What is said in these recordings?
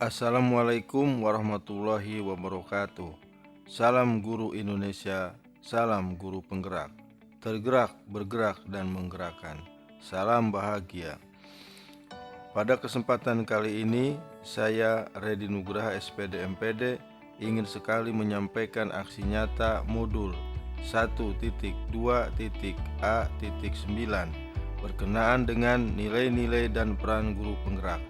Assalamualaikum warahmatullahi wabarakatuh. Salam guru Indonesia, salam guru penggerak. Tergerak, bergerak, dan menggerakkan. Salam bahagia. Pada kesempatan kali ini, saya Redi Nugraha SPD MPD ingin sekali menyampaikan aksi nyata modul 1.2.A.9 berkenaan dengan nilai-nilai dan peran guru penggerak.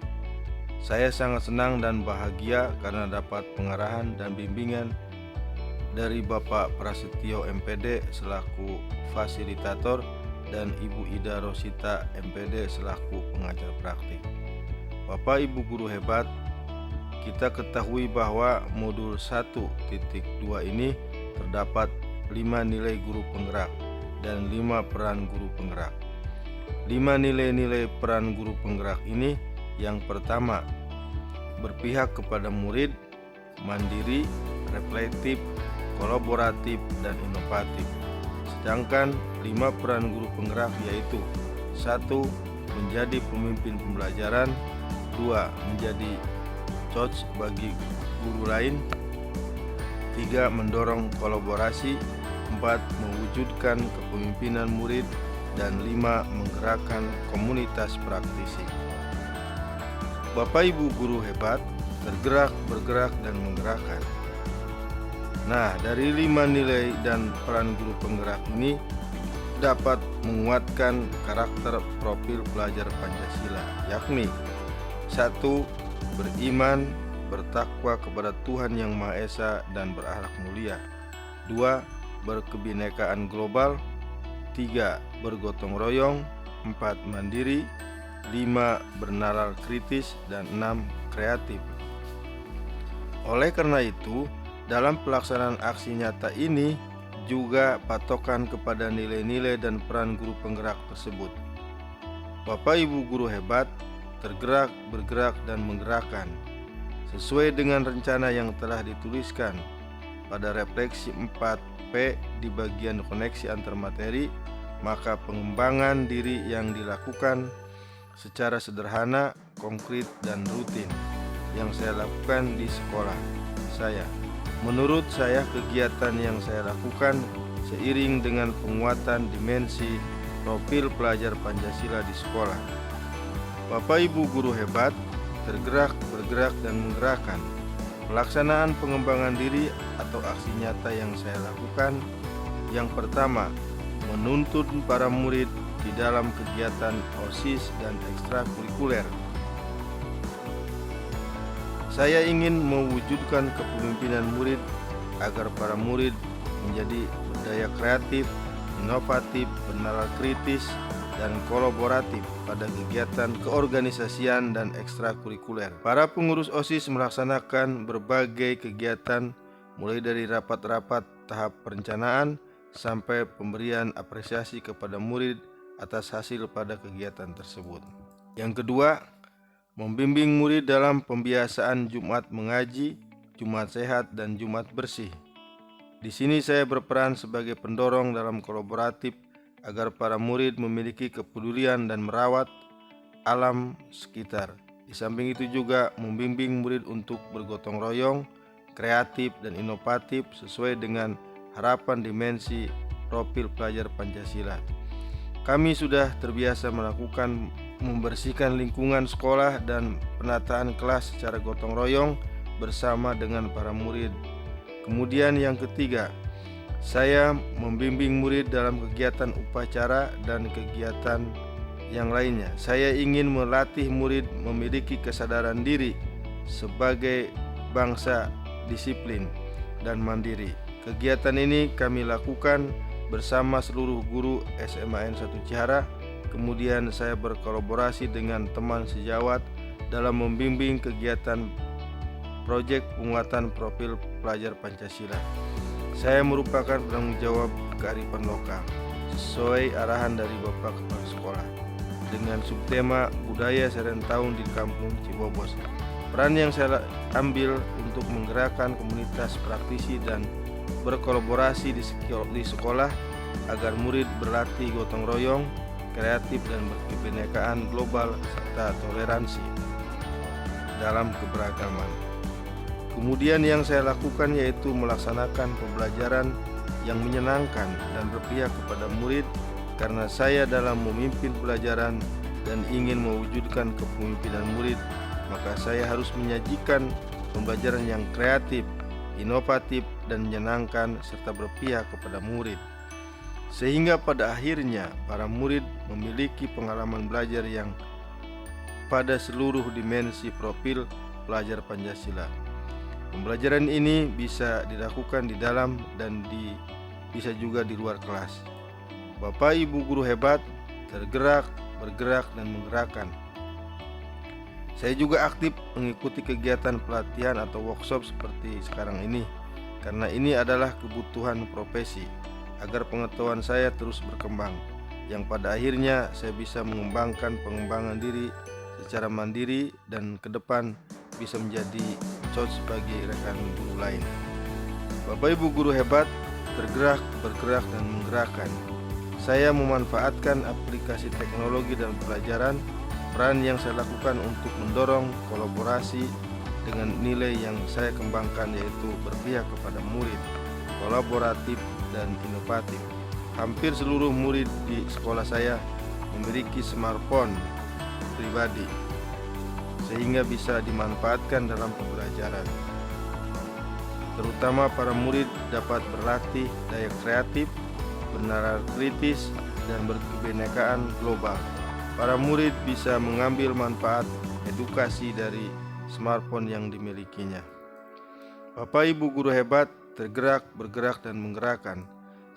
Saya sangat senang dan bahagia karena dapat pengarahan dan bimbingan dari Bapak Prasetyo MPD selaku fasilitator dan Ibu Ida Rosita MPD selaku pengajar praktik. Bapak Ibu guru hebat, kita ketahui bahwa modul 1.2 ini terdapat 5 nilai guru penggerak dan 5 peran guru penggerak. 5 nilai-nilai peran guru penggerak ini, yang pertama, berpihak kepada murid, mandiri, reflektif, kolaboratif, dan inovatif. Sedangkan 5 peran guru penggerak yaitu 1. Menjadi pemimpin pembelajaran, 2. Menjadi coach bagi guru lain, 3. Mendorong kolaborasi, 4. Mewujudkan kepemimpinan murid, dan 5. Menggerakkan komunitas praktisi. Bapak Ibu guru hebat, tergerak, bergerak, dan menggerakkan. Nah, dari 5 nilai dan peran guru penggerak ini dapat menguatkan karakter profil pelajar Pancasila, yakni 1. Beriman, bertakwa kepada Tuhan Yang Maha Esa dan berakhlak mulia. 2. Berkebinekaan global. 3. Bergotong royong. 4. Mandiri. 5. Bernalar kritis, dan 6. Kreatif. Oleh karena itu, dalam pelaksanaan aksi nyata ini juga patokan kepada nilai-nilai dan peran guru penggerak tersebut. Bapak Ibu guru hebat, tergerak, bergerak, dan menggerakkan. Sesuai dengan rencana yang telah dituliskan pada refleksi 4P di bagian koneksi antar materi, maka pengembangan diri yang dilakukan secara sederhana, konkret, dan rutin yang saya lakukan di sekolah saya. Menurut saya, kegiatan yang saya lakukan seiring dengan penguatan dimensi profil pelajar Pancasila di sekolah. Bapak Ibu guru hebat, tergerak, bergerak, dan menggerakkan. Pelaksanaan pengembangan diri atau aksi nyata yang saya lakukan, yang pertama, menuntun para murid di dalam kegiatan OSIS dan ekstrakurikuler. Saya ingin mewujudkan kepemimpinan murid agar para murid menjadi berdaya kreatif, inovatif, bernalar kritis, dan kolaboratif pada kegiatan keorganisasian dan ekstrakurikuler. Para pengurus OSIS melaksanakan berbagai kegiatan mulai dari rapat-rapat tahap perencanaan sampai pemberian apresiasi kepada murid atas hasil pada kegiatan tersebut. Yang kedua, membimbing murid dalam pembiasaan Jumat mengaji, Jumat sehat, dan Jumat bersih. Di sini saya berperan sebagai pendorong dalam kolaboratif agar para murid memiliki kepedulian dan merawat alam sekitar. Di samping itu juga membimbing murid untuk bergotong royong, kreatif, dan inovatif sesuai dengan harapan dimensi profil pelajar Pancasila. Kami sudah terbiasa melakukan membersihkan lingkungan sekolah dan penataan kelas secara gotong royong bersama dengan para murid. Kemudian yang ketiga, saya membimbing murid dalam kegiatan upacara dan kegiatan yang lainnya. Saya ingin melatih murid memiliki kesadaran diri sebagai bangsa disiplin dan mandiri. Kegiatan ini kami lakukan bersama seluruh guru SMAN 1 Cihara. Kemudian saya berkolaborasi dengan teman sejawat dalam membimbing kegiatan proyek penguatan profil pelajar Pancasila. Saya merupakan penanggung jawab kearifan lokal sesuai arahan dari Bapak Kepala Sekolah dengan subtema budaya Serentahun di Kampung Cibobos. Peran yang saya ambil untuk menggerakkan komunitas praktisi dan berkolaborasi di sekolah agar murid berlatih gotong royong, kreatif, dan berkebinekaan global serta toleransi. dalam keberagaman. Kemudian yang saya lakukan yaitu melaksanakan pembelajaran yang menyenangkan dan berpihak kepada murid, karena saya dalam memimpin pelajaran dan ingin mewujudkan kepemimpinan murid, maka saya harus menyajikan pembelajaran yang kreatif, inovatif, dan menyenangkan serta berpihak kepada murid. Sehingga pada akhirnya para murid memiliki pengalaman belajar yang pada seluruh dimensi profil pelajar Pancasila. Pembelajaran ini bisa dilakukan di dalam dan bisa juga di luar kelas. Bapak Ibu guru hebat, tergerak, bergerak, dan menggerakkan. Saya juga aktif mengikuti kegiatan pelatihan atau workshop seperti sekarang ini, karena ini adalah kebutuhan profesi agar pengetahuan saya terus berkembang, yang pada akhirnya saya bisa mengembangkan pengembangan diri secara mandiri dan ke depan bisa menjadi coach bagi rekan guru lain. Bapak Ibu guru hebat, tergerak, bergerak, dan menggerakkan. Saya memanfaatkan aplikasi teknologi dan pelajaran. Peran yang saya lakukan untuk mendorong kolaborasi dengan nilai yang saya kembangkan yaitu berpihak kepada murid, kolaboratif, dan inovatif. Hampir seluruh murid di sekolah saya memiliki smartphone pribadi sehingga bisa dimanfaatkan dalam pembelajaran. Terutama para murid dapat berlatih daya kreatif, bernalar kritis, dan berkebinekaan global. Para murid bisa mengambil manfaat edukasi dari smartphone yang dimilikinya. Bapak Ibu guru hebat, tergerak, bergerak, dan menggerakkan.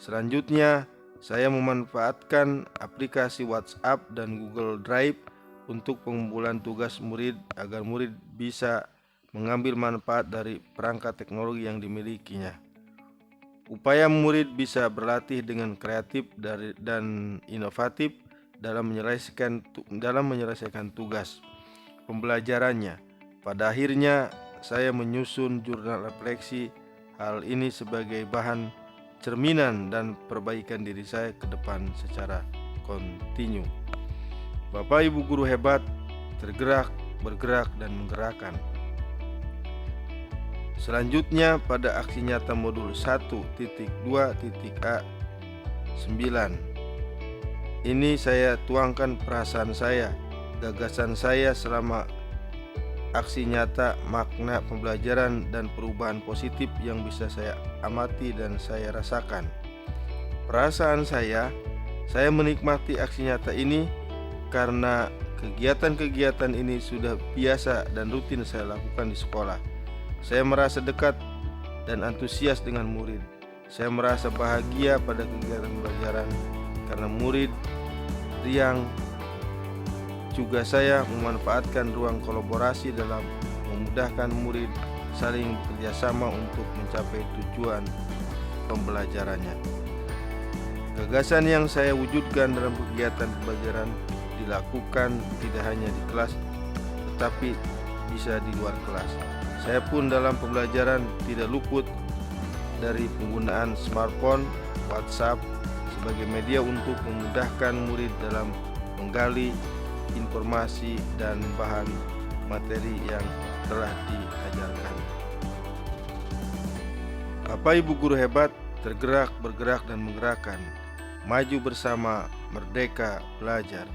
Selanjutnya, saya memanfaatkan aplikasi WhatsApp dan Google Drive untuk pengumpulan tugas murid agar murid bisa mengambil manfaat dari perangkat teknologi yang dimilikinya. Upaya murid bisa berlatih dengan kreatif dan inovatif dalam menyelesaikan tugas pembelajarannya. Pada akhirnya, saya menyusun jurnal refleksi. Hal ini sebagai bahan cerminan dan perbaikan diri saya ke depan secara kontinu. Bapak Ibu guru hebat, tergerak, bergerak, dan menggerakkan. Selanjutnya pada aksi nyata modul 1.2.A9 ini saya tuangkan perasaan saya, gagasan saya selama aksi nyata, makna pembelajaran, dan perubahan positif yang bisa saya amati dan saya rasakan. Perasaan saya menikmati aksi nyata ini karena kegiatan-kegiatan ini sudah biasa dan rutin saya lakukan di sekolah. Saya merasa dekat dan antusias dengan murid. Saya merasa bahagia pada kegiatan pembelajaran karena murid yang juga saya memanfaatkan ruang kolaborasi dalam memudahkan murid saling bekerjasama untuk mencapai tujuan pembelajarannya. Gagasan yang saya wujudkan dalam kegiatan pembelajaran dilakukan tidak hanya di kelas, tetapi bisa di luar kelas. Saya pun dalam pembelajaran tidak luput dari penggunaan smartphone, WhatsApp sebagai media untuk memudahkan murid dalam menggali informasi dan bahan materi yang telah diajarkan. Bapak Ibu guru hebat, tergerak, bergerak, dan menggerakkan. Maju bersama, merdeka belajar.